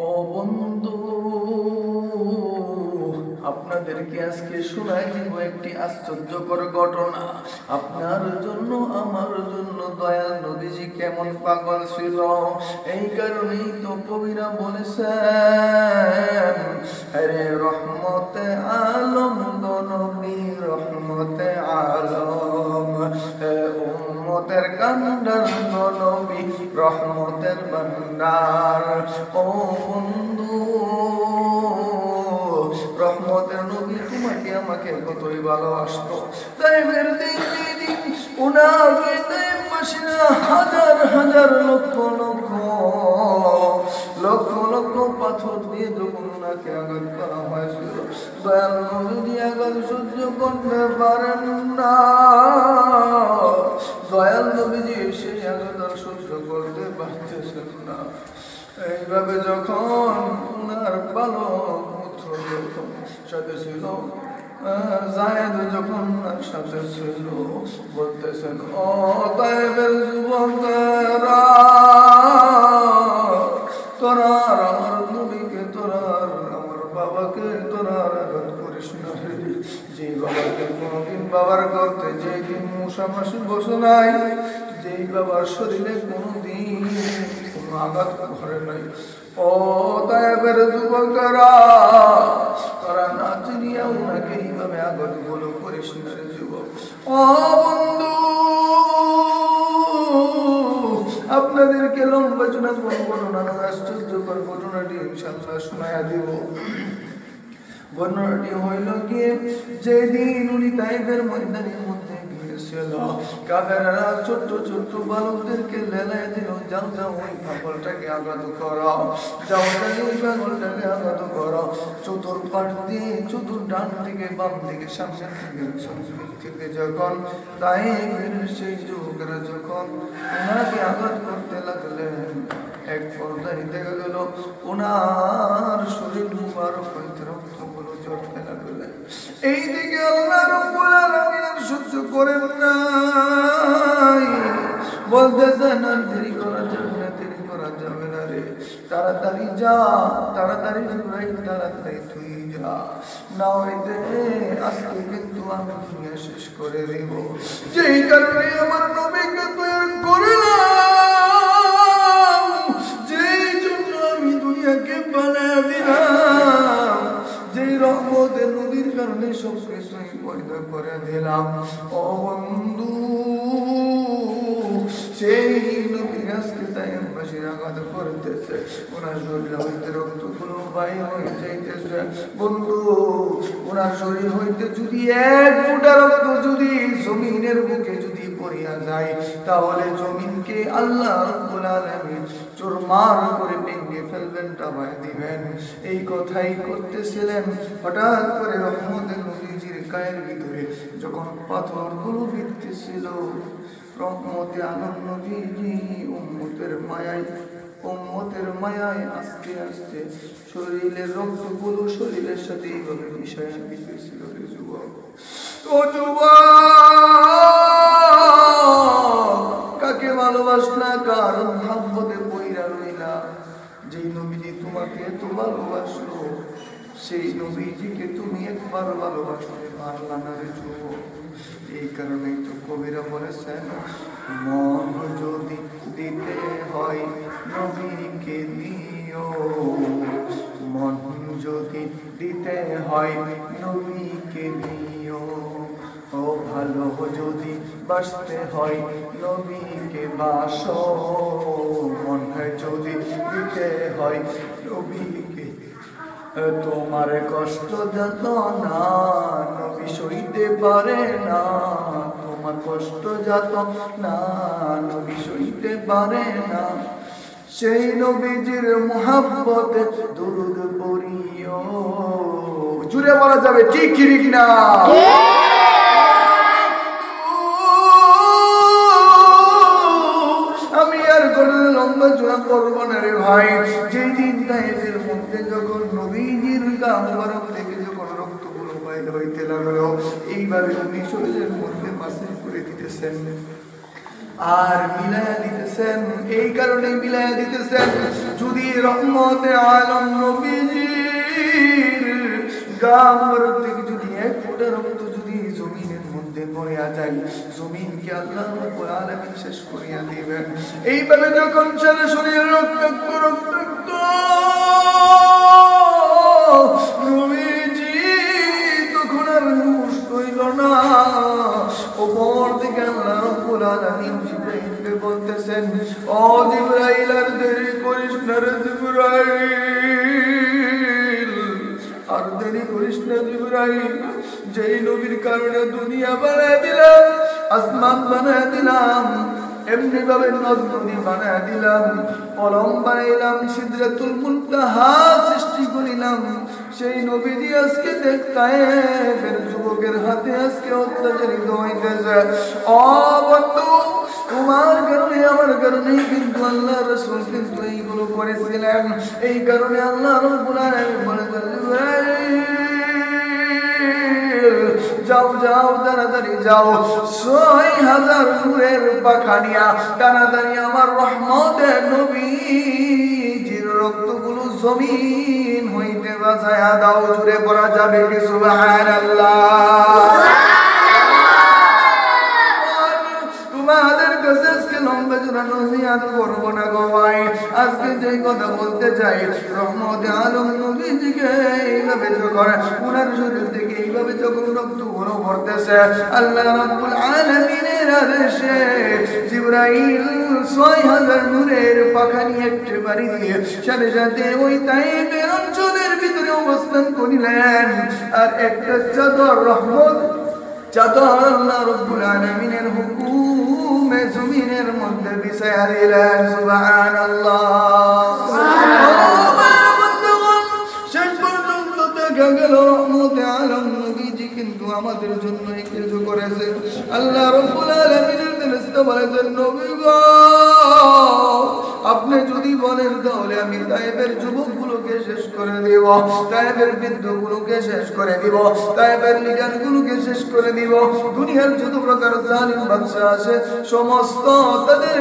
ও বন্ধু, আপনাদেরকে আজকে শোনাই দিব একটি আশ্চর্যকর ঘটনা। আপনার জন্য আমার জন্য দয়াল নবীজি কেমন পাগল ছিল, এই কারণেই তো কবিরা বলেছেন, আরে রহমতে আলম গো নবী রহমতে আলম, উম্মতের কান্ডার গো নবী রহমতের ভান্ডার। ও বন্ধু, রহমতের নবী তোমাকে আমাকে কতই ভালোবাসতো। তাইফের দিন উনাকে তাইফবাসীরা হাজার হাজার লক্ষ লক্ষ লক্ষ লক্ষ পাথর দিয়ে যখন উনাকে আঘাত করা হয়েছিল, দয়াল নবী আঘাত সহ্য করতে পারেন না। দয়াল নবীজি সেই আঘাত সহ্য করতে পারতেছেন না। এইভাবে যখন উনার ভালো পুত্র যখন সাথে ছিল, জায়েদ যখন সাথে ছিল, বলতেছেন, ও তাইফের যুবকেরা, তোরা আমার নবীকে, তোরা আমার বাবাকে তোরা আঘাত করিস না। যেই বাবাকে কোনোদিন বাবার করতে যেই দিন মুসামাসি বসে নাই, যেই বাবার শরীরে কোনোদিন কোনো আঘাত করে নাই, ও তাইফের যুবকেরা, তোরা না চিনিয়া উনাকে এইভাবে আঘাত গুলো করিস না রে যুবক। ও বন্ধু, আপনাদেরকে লম্বা চূড়া কোন ঘটনা নয়, আশ্চর্যকর ঘটনাটি ইনশাআল্লাহ শোনায়া দিব। ঘটনাটি হইল গিয়ে, যেদিন উনি তাইফের ময়দানের মধ্যে গিয়েছিল, কাফেররা ছোট্ট ছোট্ট বালকদেরকে লেলায় দিল, যাও যাও ওই পাগলটাকে আঘাত করো, যাও যাও ওই পাগলটাকে আঘাত করো। চতুর্পাশ দিয়ে, চতুর ডান থেকে বাম থেকে সামনে থেকে যখন তাইফের সেই যুবকেরা যখন ওনাকে আঘাত করতে লাগলেন, এক পর্যায়ে দেখা গেল ওনার শরীর মুবারক হইতে রক্তগুলো ঝরতে লাগলেন। এইদিকে আল্লাহ রাব্বুল আলামিন সহ্য করেন নাই, বলতেছেন আর দেরি করা যাবে না, দেরি করা যাবে না রে, তাড়াতাড়ি যা, তাড়াতাড়ি তাড়াতাড়ি তুই যা, না হইতে আজকে কিন্তু আমি দুনিয়া শেষ করে দিব। যেই কারণে আমার নবীকে তৈরি করলাম, যেই জন্য আমি দুনিয়াকে বানায় দিলাম, যেই রহমতের নদীর কারণে সব কিছুই পয়দা করে দিলাম, ও বন্ধু, সেই নবী আজকে তাইফবাসীর আঘাত করতেছে, ওনার শরীর হইতে রক্তগুলো বাইর হয়ে যাইতেছে। বন্ধু, ওনার শরীর হইতে যদি এক ফোঁটা রক্ত যদি জমিনের বুকে যদি পড়িয়া যায়, তাহলে জমিনকে আল্লাহ রাব্বুল আলামিন চুরমার করে ভেঙে ফেলবেন, ডাবায় দিবেন। এই কথাই করতেছিলেন, হঠাৎ করে রহমতের নবীজির গায়ের ভিতরে যখন পাথরগুলো বিঁধতেছিল, রহমতে আলম নবীজি উম্মতের মায়ায় আস্তে আস্তে শরীরের রক্তগুলো শরীরের সাথে এইভাবে মিশায় দিতেছিল রে যুবক। ও যুবক, কাকে ভালোবাসলা, কার মহব্বতে পইরা রইলা? যেই নবীজি তোমাকে এত ভালোবাসলো, সেই নবীজিকে তুমি একবার ভালোবাসতে পারলা না রে যুবক। এই কারণেই তো কবিরা বলেছেন, মন যদি দিতে হয় নবীকে দিও, মন যদি দিতে হয় নবীকে দিও, ও ভালো যদি বাসতে হয় নবীকে বাসো, মন যদি দিতে হয় নবীকে। তোমার কষ্ট যত না নবী সইতে পারে না, তোমার কষ্ট যত না নবী সইতে পারে না, সেই নবীজির মুহাব্বতে দুরূদ পড়িও। জুড়ে বলা যাবে ঠিক ঠিক না? আমি আর কোনো লম্বা চূড়া করবো না রে ভাই। যেই দিন তাইফের মধ্যে যখন নবীজির গা মুবারক থেকে যখন রক্তগুলো বাইর হইতে লাগলো, এইভাবে উনি শরীরের মধ্যে মাসিল করে দিতেছেন। আর মিলায়া দিতেছেন। এই কারণে মিলায়া দিতেছেন, যদি রহমতে আলম নবীজির গা মোবারক থেকে যদি এক ফোঁটা রক্ত যদি জমিনের মধ্যে পড়িয়া যায়, জমিনকে আল্লাহ রাব্বুল আলামিন শেষ করিয়া দিবেন। এইভাবে যখন সারা শরীর রক্তাক্ত রক্তাক্ত নবীজি তখন আর হুঁশ রইল না। ওপর থেকে আল্লাহ রাব্বুল আলামিন জিবরাইলকে বলতেছেন, ও জিবরাইল আর দেরি করিস না রে জিবরাইল, আর দেরি করিস না জিবরাইল। যেই নবীর কারণে দুনিয়া বানায় দিলাম, আসমান বানায় দিলাম, এমনি ভাবে নদী বানায় দিলাম, কলম বানাইলাম, সিদরাতুল মুনতাহা সৃষ্টি করিলাম, সেই নবীজি আজকে দেখতায় যুবকের হাতে আজকে অত্যাচারিত হইতেছে। ও বন্ধু, তোমার কারণে আমার কারণে কিন্তু আল্লাহ রাসূল কিন্তু এইগুলো করেছিলেন। এই কারণে আল্লাহ রাব্বুল আলামিন বলেছেন, যাও যাও তাড়াতাড়ি যাও, ৬০০০ নূরের পাখা নিয়া তাড়াতাড়ি আমার রহমতের নবীজির রক্তগুলো জমিন হইতে বাঁচায়া দাও। জুড়ে পড়া যাবে কি সুবহানাল্লাহ? তোমাদের কাছে আজকে লম্বা জোরানো নিয়াদ করবো না গো ভাই। আজকে যে কথা বলতে চাই, রহমতে আলম নবীজিকে এইভাবে যখন উনার শরীর থেকে এইভাবে যখন রক্তগুলো পড়তেছে, আল্লাহ রাব্বুল আলামিনের আদেশে জিবরাইল ৬০০০ নূরের পাখা নিয়ে একটি বাড়ি দিয়ে সাথে সাথে ওই তাইফের অঞ্চলের ভিতরে অবস্থান করিলেন। আর একটা চাদর রহমত চাদর আল্লাহ রাব্বুল আলামিনের হুকুমে জমিনের মধ্যে বিছায়া দিলেন। সুবহানাল্লাহ। শেষ পর্যন্ত দেখা গেল রহমতে আলম নবীজি কিন্তু আমাদের জন্য কিছু করেছে। আল্লাহ রাব্বুল আলামিনের ফেরেশতা বলেছেন, নবী গো, আপনি যদি বলেন তাহলে আমি তায়েফের যুবকগুলোকে শেষ করে দিব, তায়েফের বৃদ্ধগুলোকে শেষ করে দিব, তায়েফের লিডারগুলোকে শেষ করে দিব। দুনিয়ার যত প্রকার জালিম বাদশা আছে সমস্ত তাদের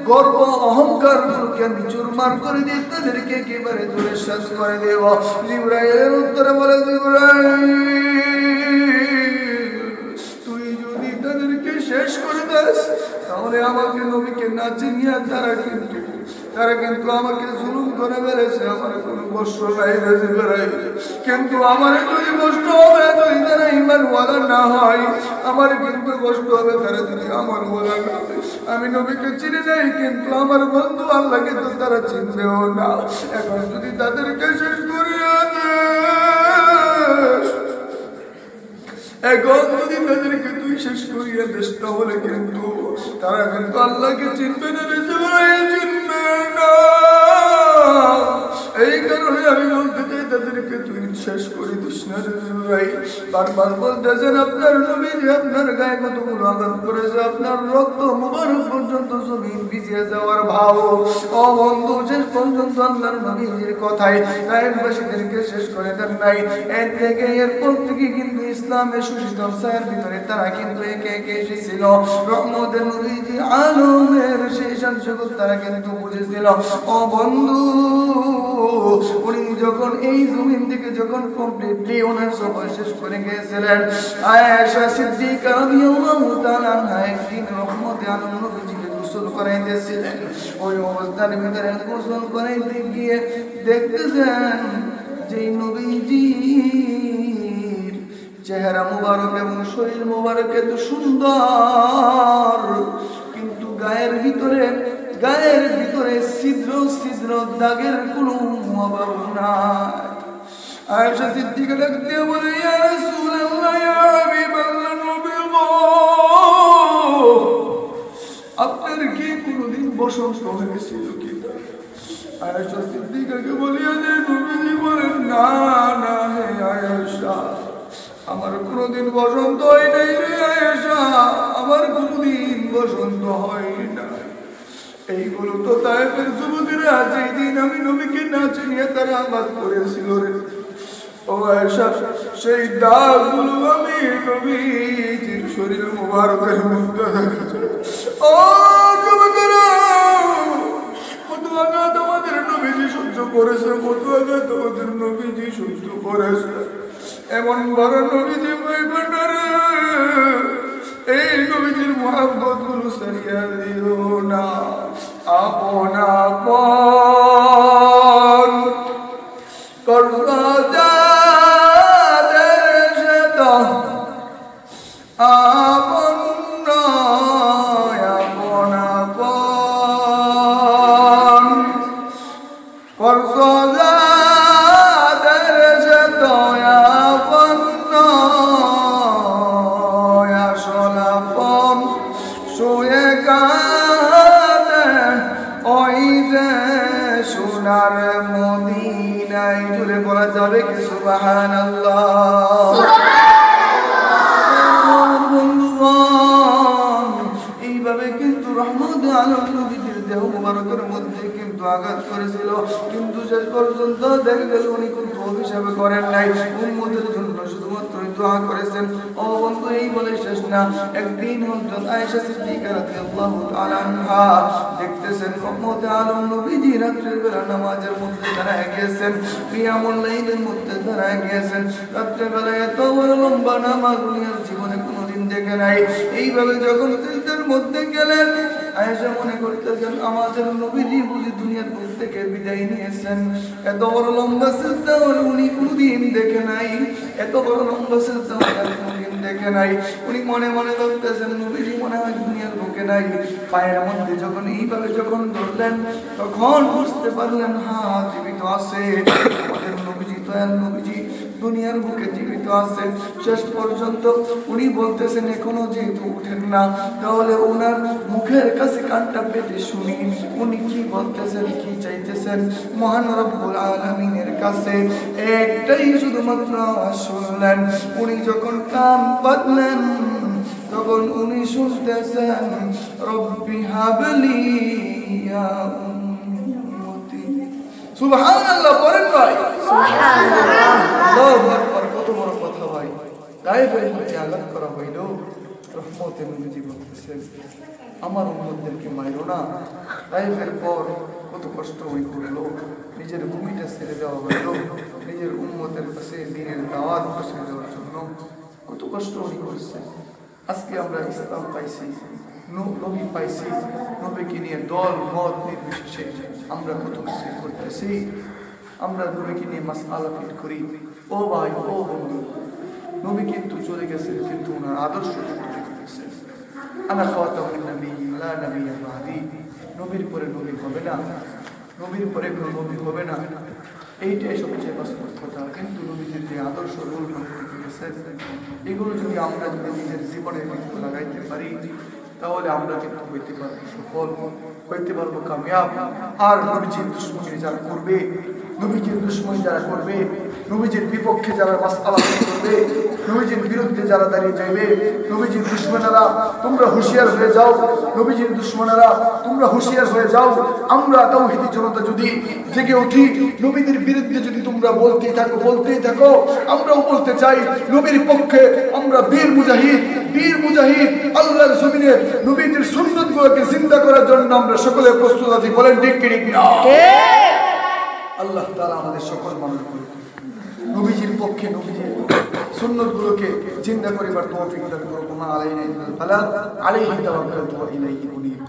গর্ব অহংকারগুলোকে আমি চুরমার করে দিয়ে তাদেরকে একেবারে দূরে শেষ করে দেব। জিবরাইলের উত্তরে বলে, জিবরাইল তুই যদি তাদেরকে শেষ করে দেস তাহলে আমাকে নবীকে না চিনিয়া তারা কিন্তু আমাকে জুলুম করে বেড়েছে, আমার কোনো কষ্ট নাই রে জিবরাইল। কিন্তু আমার যদি কষ্ট হবে যদি তারা ঈমানওয়ালা না হয়, আমার কিন্তু কষ্ট হবে তারা যদি আমলওয়ালা না হয়। আমি নবীকে চিনি নাই, কিন্তু আমার বন্ধু আল্লাহকে তো তারা চিনবেও না। এখন যদি তাদেরকে শেষ করিয়া দেস, এখন যদি তাদেরকে তুই শেষ করিয়া দেস তাহলে কিন্তু তারা কিন্তু আল্লাহকে চিনবে না রে জিবরাইল, চিনবে না। এই কারণে আমি বলতে চাই তাদেরকে তুই শেষ করে দিস না রে জিবরাইল। বারবার বলতেছেন আপনার নবীজি আপনার গায়ে কতগুলো আঘাত করেছে, আপনার রক্ত মুবারক পর্যন্ত জমিন ভিজিয়ে যাওয়ার ভাব। ও বন্ধু, শেষ পর্যন্ত আল্লাহর নবীজির কথাই তায়েফবাসীদেরকে শেষ করে দেন নাই। এরপর থেকে কিন্তু ইসলামের সুশীতল ছায়ার ভিতরে তারা কিন্তু একে একে এসেছিল। রহমতের নবীজি আলমের সেই শানশকত তারা কিন্তু বুঝেছিল। ও বন্ধু, উনি যখন এই জমিন থেকে যখন কমপ্লিটলি ওনার সফর শেষ করে গিয়েছিলেন, আয়েশা সিদ্দিকা রাদিয়াল্লাহু তাআলা আনহা একদিন রহমতে আলম নবীজিকে গোসল করাইতেছিলেন। ওই অবস্থার ভিতরে গোসল করাইতে গিয়ে দেখতেছেন যে নবীজির চেহারা মুবারক এবং শরীর মুবারক এত সুন্দর, কিন্তু গায়ের ভিতরে ছিদ্র ছিদ্র দাগের কোনো অভাব নাই। আয়েশা সিদ্দিকা ডাক দিয়ে বলে, ইয়া রাসূলুল্লাহ, ইয়া হাবিবাল্লাহ, নবী গো, আপনার কি কোনোদিন বসন্ত হয়েছিল কি? আয়েশা সিদ্দিকাকে বলিয়া যে নবীজি বলেন, না না হে আয়েশা, আমার কোনোদিন বসন্ত হয় নাই রে আয়েশা, আমার কোনোদিন বসন্ত হয় না। এইগুলো তো তায়েফের যুবকেরা যেই দিন আমি নবীকে না চিনিয়ে তারা আঘাত করেছিল রে। ও আয়েশা, সেই দাগগুলো আমি নবীজির শরীর মুবারকের মধ্যে দেখেছি। ও করেছে, কত আঘাত ওদের নবীজি সহ্য করেছে। এমন বড় নবীজি ভাই ভান্ডারে, এই নবীজির মহব্বত গুলো সারিয়া দিও না। আপন আপন করছো যাদের সাথে আপন নয়, আপন আপন করছো যাদের সাথে আপন নয়, আসল আপন শুয়ে কাঁদেন ওই যে সোনার মদিনায়। জুড়ে বলা যাবে কি সুবহানাল্লাহ। বন্ধুগণ, এইভাবে কিন্তু রহমত আলম নবীজির দেহ মুবারকের মধ্যে কিন্তু আঘাত করেছিল, কিন্তু শেষ পর্যন্ত দেখা গেল উনি কিন্তু অভিশাপ করেন নাই, উম্মতের জন্য শুধুমাত্র দোয়া করেছেন। ও বন্ধু, এই বলে শেষ না। একদিন হযরত আয়েশা সিদ্দিকা রাদিয়াল্লাহু তাআলা আনহা দেখতেছেন রহমত আলম নবীজি রাত্রের বেলা নামাজের মধ্যে দাঁড়ায় গিয়েছেন, কিয়ামুল লাইলের মধ্যে দাঁড়ায় গিয়েছেন। রাত্রের বেলা এত বড় লম্বা নামাজ দুনিয়ার জীবনে কোনোদিন দেখে নাই। এইভাবে যখন সিজদার মধ্যে গেলেন, আয়েশা মনে করতেছেন আমাদের নবীজি বুঝি দুনিয়ার বুক থেকে বিদায় নিয়েছেন। এত বড় লম্বা সিজদা উনি কোনোদিন দেখে নাই, এত বড় লম্বা সিজদা কোনোদিন দেখে নাই। উনি মনে মনে ভাবতেছেন নবীজি মনে হয় দুনিয়ার বুকে নাই। পায়ের মধ্যে যখন এইভাবে যখন ধরলেন, তখন বুঝতে পারলেন হ্যাঁ জীবিত আছে আমাদের নবীজি, দয়াল নবীজি দুনিয়ার বুকে জীবিত আছেন। শেষ পর্যন্ত উনি বলতেছেন এখনো যেহেতু উঠেন না, তাহলে ওনার মুখের কাছে কানটা পেতে শুনি উনি কি বলতেছেন, কি চাইতেছেন। মহান রব্বুল আলামিনের কাছে একটাই শুধুমাত্র আওয়াজ শুনলেন। উনি যখন কান পাতলেন, তখন উনি শুনতেছেন রব্বি হাবলি ইয়া উম্মতি। সুবহানাল্লাহ পড়েন ভাই, সুবহানাল্লাহ। আল্লাহু আকবার, কত বড় কথা ভাই। গায়েবের মধ্যে আঘাত করা হইল, রহমতের নবীজি বলতেছেন আমার উম্মতদেরকে মাইরো না। গায়েবের পর কত কষ্ট হয়ে করলো, নিজের ভূমিটা ছেড়ে দেওয়া হইল, নিজের উম্মতের কাছে দিনের দাওয়াত পৌঁছে দেওয়ার জন্য কত কষ্ট উনি করছে। আজকে আমরা ইসলাম পাইছি, নবী পাইছি, নবীকে নিয়ে দল মত নির্বিশেষে আমরা কত কিছু করতেছি। আমরা নবীকে নিয়ে মাসআলা ফিট করি। ও ভাই, ও বন্ধু, নবী কিন্তু চলে গেছেন, কিন্তু ওনার আদর্শ চলে গেছে। আনা খাতামুন নবিয়্যিন লা নবিয়্যা বাদি। নবীর পরে নবী হবে না, নবীর পরে কোনো নবী হবে না, এইটাই সবচেয়ে বাস্তব কথা। কিন্তু নবীদের যে আদর্শ রূল থেকে গেছে, এগুলো যদি আমরা নিজের জীবনে লাগাইতে পারি, তাহলে আমরা কিন্তু হইতে পারবো সফল, হইতে পারবো কামিয়াব। আর নবীজির দুশমনী যারা করবে, নবীজির দুশমনী যারা করবে, নবীজির বিপক্ষে যারা মাসআলা করবে, নবীজির বিরুদ্ধে যারা দাঁড়িয়ে যাবে, নবীজির দুশমনেরা তোমরা হুঁশিয়ার হয়ে যাও, নবীজির দুশমনেরা তোমরা হুঁশিয়ার হয়ে যাও। আমরা তাওহীদি জনতা যদি জেগে উঠি, নবীদের বিরুদ্ধে যদি তোমরা বলতেই থাকো, আমরাও বলতে চাই নবীর পক্ষে। আমরা বীর মুজাহিদ আল্লাহর জমিনে নবীদের সুন্নাতগুলোকে জিন্দা করার জন্য আমরা সকলে প্রস্তুত আছি। বলেন ঠিক কি ঠিক না? আল্লাহ তাআলা আমাদের সকল মানুষকে নবীজির পক্ষে, নবীজির সুন্নাতগুলোকে জিন্দা করিবার তৌফিক দান করুন। আলাইহি তাওয়াক্কালতু ওয়া ইলাইহি উনীব।